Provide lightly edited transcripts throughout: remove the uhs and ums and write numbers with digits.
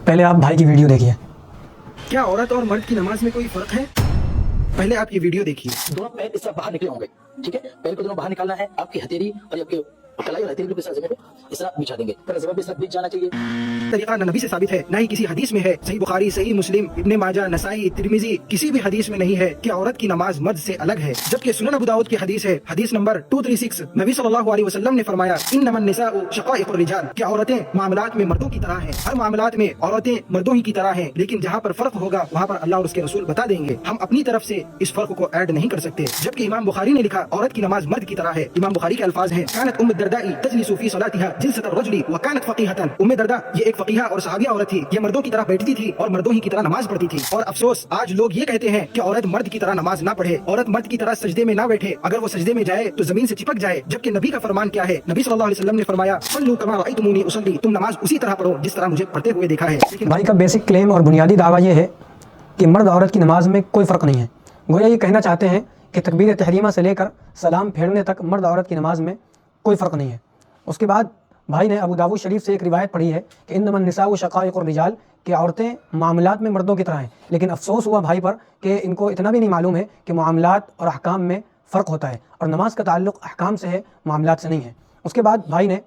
پہلے آپ بھائی کی ویڈیو دیکھیے۔ کیا عورت اور مرد کی نماز میں کوئی فرق ہے؟ پہلے آپ یہ ویڈیو دیکھیے۔ دونوں پیر اس طرح باہر نکلے ہوں گے، ٹھیک ہے، پیر کو دونوں باہر نکالنا ہے، آپ کی ہتھیلی اور آپ کے کلائی اور ہتھیلی کو اس طرح زمین پہ اس طرح بچھا دیں گے، پھر زمین پہ اس طرح بچ جانا چاہیے۔ طریقہ نہ نبی سے ثابت ہے، نہ ہی کسی حدیث میں ہے۔ صحیح بخاری، صحیح مسلم، ابن ماجہ، نسائی، ترمذی، کسی بھی حدیث میں نہیں ہے کہ عورت کی نماز مرد سے الگ ہے، جبکہ سنن ابو داؤد کی حدیث ہے، حدیث نمبر 236، نبی صلی اللہ علیہ وسلم نے فرمایا انما النساء شقائق الرجال، کہ عورتیں معاملات میں مردوں کی طرح ہیں، ہر معاملات میں عورتیں مردوں ہی کی طرح ہیں، لیکن جہاں پر فرق ہوگا وہاں پر اللہ اور اس کے رسول بتا دیں گے، ہم اپنی طرف سے اس فرق کو ایڈ نہیں کر سکتے۔ جبکہ امام بخاری نے لکھا عورت کی نماز مرد کی طرح ہے۔ امام بخاری کے الفاظ ہیں كانت ام الدرداء تجلس في صلاتها جلسة الرجل وكانت فقيهة، ام درداء یہ ایک فقیہ اور صحابیہ عورت تھی، یہ مردوں کی طرح بیٹھتی تھی اور مردوں ہی کی طرح نماز پڑھتی تھی۔ اور افسوس آج لوگ یہ کہتے ہیں کہ عورت مرد کی طرح نماز نہ پڑھے، عورت مرد کی طرح سجدے میں نہ بیٹھے، اگر وہ سجدے میں جائے تو زمین سے چپک جائے، جبکہ نبی کا فرمان کیا ہے؟ نبی صلی اللہ علیہ وسلم نے فرمایا صلوا كما رأيتموني اصلي، تم نماز اسی طرح پڑھو جس طرح مجھے پڑھتے ہوئے دیکھا ہے۔ لیکن بھائی کا بیسک کلیم اور بنیادی دعویٰ یہ ہے کہ مرد عورت کی نماز میں کوئی فرق نہیں ہے۔ گویا یہ کہنا چاہتے ہیں کہ تکبیر تحریمہ سے لے کر سلام پھیرنے تک مرد عورت کی نماز میں کوئی فرق نہیں ہے۔ اس کے بعد بھائی نے ابو داؤد شریف سے ایک روایت پڑھی ہے کہ انما النساء شقائق الرجال، کہ عورتیں معاملات میں مردوں کی طرح ہیں، لیکن افسوس ہوا بھائی پر کہ ان کو اتنا بھی نہیں معلوم ہے کہ معاملات اور احکام میں فرق ہوتا ہے، اور نماز کا تعلق احکام سے ہے، معاملات سے نہیں ہے۔ اس کے بعد بھائی نے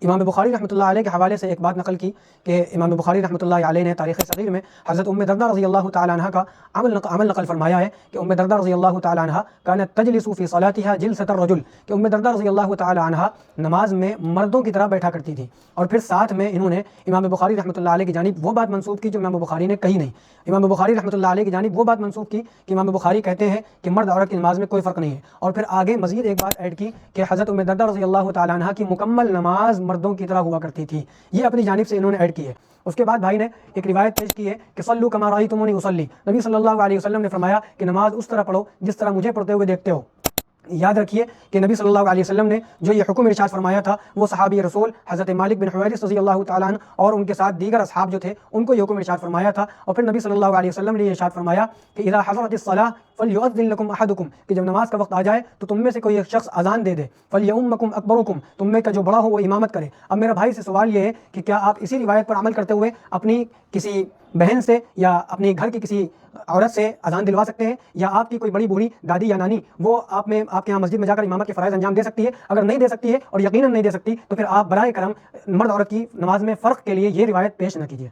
امام بخاری رحمۃ اللہ علیہ کے حوالے سے ایک بات نقل کی کہ امام بخاری رحمۃ اللہ علیہ نے تاریخ صغیر میں حضرت ام درداء رضی اللہ تعالی عنہ کا عمل نقل فرمایا ہے کہ ام درداء رضی اللہ تعالی عنہ كانت تجلس في صلاتها جلسة الرجل، کہ ام درداء رضی اللہ تعالی عنہ نماز میں مردوں کی طرح بیٹھا کرتی تھی۔ اور پھر ساتھ میں انہوں نے امام بخاری رحمۃ اللہ علیہ کی جانب وہ بات منسوب کی جو امام بخاری نے کہی نہیں۔ امام بخاری رحمۃ اللہ علیہ کی جانب وہ بات منسوب کی کہ امام بخاری کہتے ہیں کہ مرد عورت کی نماز میں کوئی فرق نہیں ہے، اور پھر آگے مزید ایک بات ایڈ کی کہ حضرت ام درداء رضی اللہ تعالی عنہ کی مکمل نماز مردوں کی طرح ہوا کرتی تھی، یہ اپنی جانب سے انہوں نے ایڈ کی ہے۔ اس کے بعد بھائی نے ایک روایت پیش کی ہے کہ صلوا كما رأيتموني اصلي، نبی صلی اللہ علیہ وسلم نے فرمایا کہ نماز اس طرح پڑھو جس طرح مجھے پڑھتے ہوئے دیکھتے ہو۔ یاد رکھیے کہ نبی صلی اللہ علیہ وسلم نے جو یہ حکم ارشاد فرمایا تھا وہ صحابی رسول حضرت مالک بن حویرث رضی اللہ تعالیٰ عنہ اور ان کے ساتھ دیگر اصحاب جو تھے ان کو یہ حکم ارشاد فرمایا تھا، اور پھر نبی صلی اللہ علیہ وسلم نے یہ ارشاد فرمایا کہ اذا حضرت الصلاۃ فلیؤذن لکم احدکم، کہ جب نماز کا وقت آ جائے تو تم میں سے کوئی ایک شخص اذان دے دے، فلیؤمکم اکبرکم، تم میں کا جو بڑا ہو وہ امامت کرے۔ اب میرا بھائی سے سوال یہ ہے کہ کیا آپ اسی روایت پر عمل کرتے ہوئے اپنی کسی بہن سے یا اپنے گھر کی کسی عورت سے اذان دلوا سکتے ہیں، یا آپ کی کوئی بڑی بوڑھی دادی یا نانی وہ آپ کے یہاں مسجد میں جا کر امامت کے فرائض انجام دے سکتی ہے؟ اگر نہیں دے سکتی ہے اور یقیناً نہیں دے سکتی تو پھر آپ برائے کرم مرد عورت کی نماز میں فرق کے لیے یہ روایت پیش نہ کیجیے۔